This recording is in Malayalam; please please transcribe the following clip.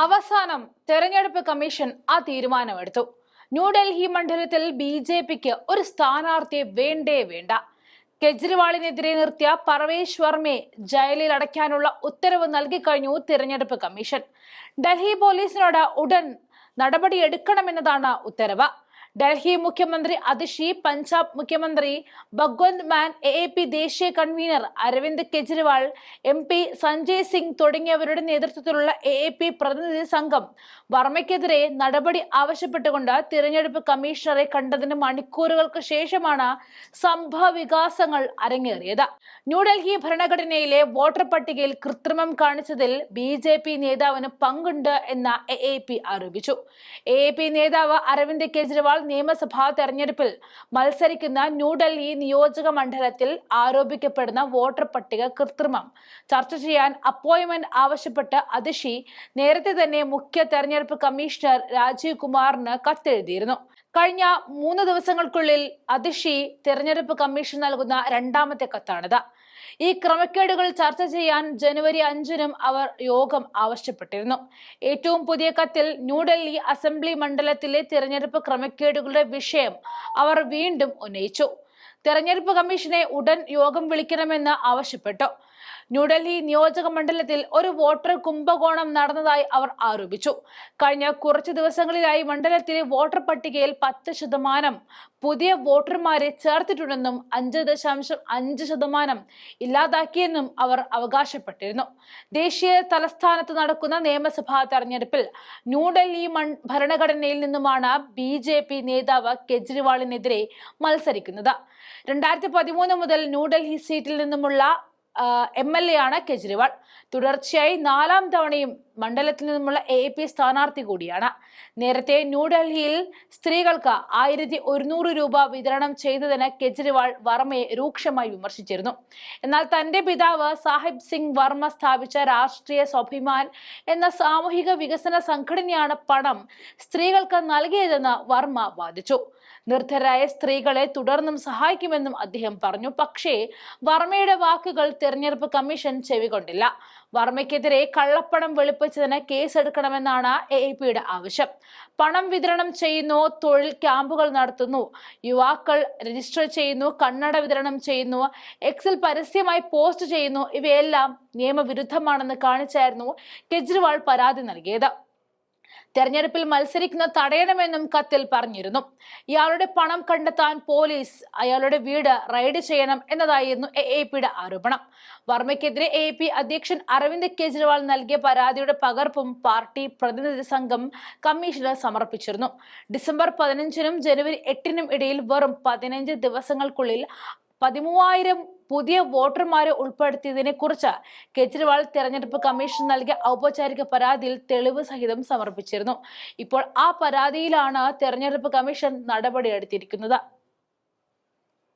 അവസാനം തെരഞ്ഞെടുപ്പ് കമ്മീഷൻ ആ തീരുമാനമെടുത്തു. ന്യൂഡൽഹി മണ്ഡലത്തിൽ ബി.ജെ.പിക്ക് ഒരു സ്ഥാനാർത്ഥിയെ വേണ്ട. കെജ്രിവാളിനെതിരെ നിർത്തിയ പർവേഷ് വർമ്മയെ ജയിലിൽ അടയ്ക്കാനുള്ള ഉത്തരവ് നൽകിക്കഴിഞ്ഞു തിരഞ്ഞെടുപ്പ് കമ്മീഷൻ. ഡൽഹി പോലീസിനോട് ഉടൻ നടപടിയെടുക്കണമെന്നതാണ് ഉത്തരവ്. ഡൽഹി മുഖ്യമന്ത്രി അതിഷി, പഞ്ചാബ് മുഖ്യമന്ത്രി ഭഗ്വന്ത് മാൻ, AAP ദേശീയ കൺവീനർ അരവിന്ദ് കെജ്രിവാൾ, MP സഞ്ജയ് സിംഗ് തുടങ്ങിയവരുടെ നേതൃത്വത്തിലുള്ള AAP പ്രതിനിധി സംഘം വർമ്മയ്ക്കെതിരെ നടപടി ആവശ്യപ്പെട്ടുകൊണ്ട് തിരഞ്ഞെടുപ്പ് കമ്മീഷണറെ കണ്ടതിന് മണിക്കൂറുകൾക്ക് ശേഷമാണ് സംഭവ വികാസങ്ങൾ അരങ്ങേറിയത്. ന്യൂഡൽഹി ഭരണഘടനയിലെ വോട്ടർ പട്ടികയിൽ കൃത്രിമം കാണിച്ചതിൽ BJP നേതാവിന് പങ്കുണ്ട് എന്ന് AAP ആരോപിച്ചു. AAP നേതാവ് അരവിന്ദ് കെജ്രിവാൾ നിയമസഭാ തെരഞ്ഞെടുപ്പിൽ മത്സരിക്കുന്ന ന്യൂഡൽഹി നിയോജക മണ്ഡലത്തിൽ ആരോപിക്കപ്പെടുന്ന വോട്ടർ പട്ടിക കൃത്രിമം ചർച്ച ചെയ്യാൻ അപ്പോയിന്റ്മെന്റ് ആവശ്യപ്പെട്ട് അതിഷി നേരത്തെ തന്നെ മുഖ്യ തെരഞ്ഞെടുപ്പ് കമ്മീഷണർ രാജീവ് കുമാറിന് കത്തെഴുതിയിരുന്നു. കഴിഞ്ഞ 3 ദിവസങ്ങൾക്കുള്ളിൽ അതിഷി തെരഞ്ഞെടുപ്പ് കമ്മീഷൻ നൽകുന്ന രണ്ടാമത്തെ കത്താണിത്. ഈ ക്രമക്കേടുകൾ ചർച്ച ചെയ്യാൻ ജനുവരി 5-നും അവർ യോഗം ആവശ്യപ്പെട്ടിരുന്നു. ഏറ്റവും പുതിയ കത്തിൽ ന്യൂഡൽഹി അസംബ്ലി മണ്ഡലത്തിലെ തിരഞ്ഞെടുപ്പ് ക്രമക്കേടുകളുടെ വിഷയം അവർ വീണ്ടും ഉന്നയിച്ചു. തെരഞ്ഞെടുപ്പ് കമ്മീഷനെ ഉടൻ യോഗം വിളിക്കണമെന്ന് ആവശ്യപ്പെട്ടു. ന്യൂഡൽഹി നിയോജക മണ്ഡലത്തിൽ ഒരു വോട്ടർ കുംഭകോണം നടന്നതായി അവർ ആരോപിച്ചു. കഴിഞ്ഞ കുറച്ചു ദിവസങ്ങളിലായി മണ്ഡലത്തിലെ വോട്ടർ പട്ടികയിൽ 10% പുതിയ വോട്ടർമാരെ ചേർത്തിട്ടുണ്ടെന്നും 5.5% ഇല്ലാതാക്കിയെന്നും അവർ അവകാശപ്പെട്ടിരുന്നു. ദേശീയ തലസ്ഥാനത്ത് നടക്കുന്ന നിയമസഭാ തെരഞ്ഞെടുപ്പിൽ ന്യൂഡൽഹി ഭരണഘടനയിൽ നിന്നുമാണ് BJP നേതാവ് കെജ്രിവാളിനെതിരെ മത്സരിക്കുന്നത്. 2013 മുതൽ ന്യൂഡൽഹി സീറ്റിൽ നിന്നുമുള്ള MLA ആണ് കെജ്രിവാൾ. തുടർച്ചയായി 4ാം തവണയും മണ്ഡലത്തിൽ നിന്നുമുള്ള AAP സ്ഥാനാർത്ഥി കൂടിയാണ്. നേരത്തെ ന്യൂഡൽഹിയിൽ സ്ത്രീകൾക്ക് 1100 രൂപ വിതരണം ചെയ്തതിന് കെജ്രിവാൾ വർമ്മയെ രൂക്ഷമായി വിമർശിച്ചിരുന്നു. എന്നാൽ തന്റെ പിതാവ് സാഹിബ് സിംഗ് വർമ്മ സ്ഥാപിച്ച രാഷ്ട്രീയ സ്വാഭിമാൻ എന്ന സാമൂഹിക വികസന സംഘടനയാണ് പണം സ്ത്രീകൾക്ക് നൽകിയതെന്ന് വർമ്മ വാദിച്ചു. നിർധരായ സ്ത്രീകളെ തുടർന്നും സഹായിക്കുമെന്നും അദ്ദേഹം പറഞ്ഞു. പക്ഷേ വർമ്മയുടെ വാക്കുകൾ തെരഞ്ഞെടുപ്പ് കമ്മീഷൻ ചെവികൊണ്ടില്ല. വർമ്മയ്ക്കെതിരെ കള്ളപ്പണം വെളുപ്പിച്ചതിന് കേസെടുക്കണമെന്നാണ് AAPയുടെ ആവശ്യം. പണം വിതരണം ചെയ്യുന്നു, തൊഴിൽ ക്യാമ്പുകൾ നടത്തുന്നു, യുവാക്കൾ രജിസ്റ്റർ ചെയ്യുന്നു, കണ്ണട വിതരണം ചെയ്യുന്നു, എക്സിൽ പരസ്യമായി പോസ്റ്റ് ചെയ്യുന്നു, ഇവയെല്ലാം നിയമവിരുദ്ധമാണെന്ന് കാണിച്ചായിരുന്നു കെജ്രിവാൾ പരാതി നൽകിയത്. തെരഞ്ഞെടുപ്പിൽ മത്സരിക്കുന്ന തടയണമെന്നും കത്തിൽ പറഞ്ഞിരുന്നു. ഇയാളുടെ പണം കണ്ടെത്താൻ പോലീസ് അയാളുടെ വീട് റെയ്ഡ് ചെയ്യണം എന്നതായിരുന്നു AAPയുടെ ആരോപണം. വർമ്മയ്ക്കെതിരെ AAP അധ്യക്ഷൻ അരവിന്ദ് കെജ്രിവാൾ നൽകിയ പരാതിയുടെ പകർപ്പും പാർട്ടി പ്രതിനിധി സംഘം കമ്മീഷന് സമർപ്പിച്ചിരുന്നു. ഡിസംബർ 15-നും ജനുവരി 8-നും ഇടയിൽ വെറും 15 ദിവസങ്ങൾക്കുള്ളിൽ 13,000 പുതിയ വോട്ടർമാരെ ഉൾപ്പെടുത്തിയതിനെ കുറിച്ച് കെജ്രിവാൾ തെരഞ്ഞെടുപ്പ് കമ്മീഷൻ നൽകിയ ഔപചാരിക പരാതിയിൽ തെളിവ് സഹിതം സമർപ്പിച്ചിരുന്നു. ഇപ്പോൾ ആ പരാതിയിലാണ് തെരഞ്ഞെടുപ്പ് കമ്മീഷൻ നടപടിയെടുത്തിരിക്കുന്നത്.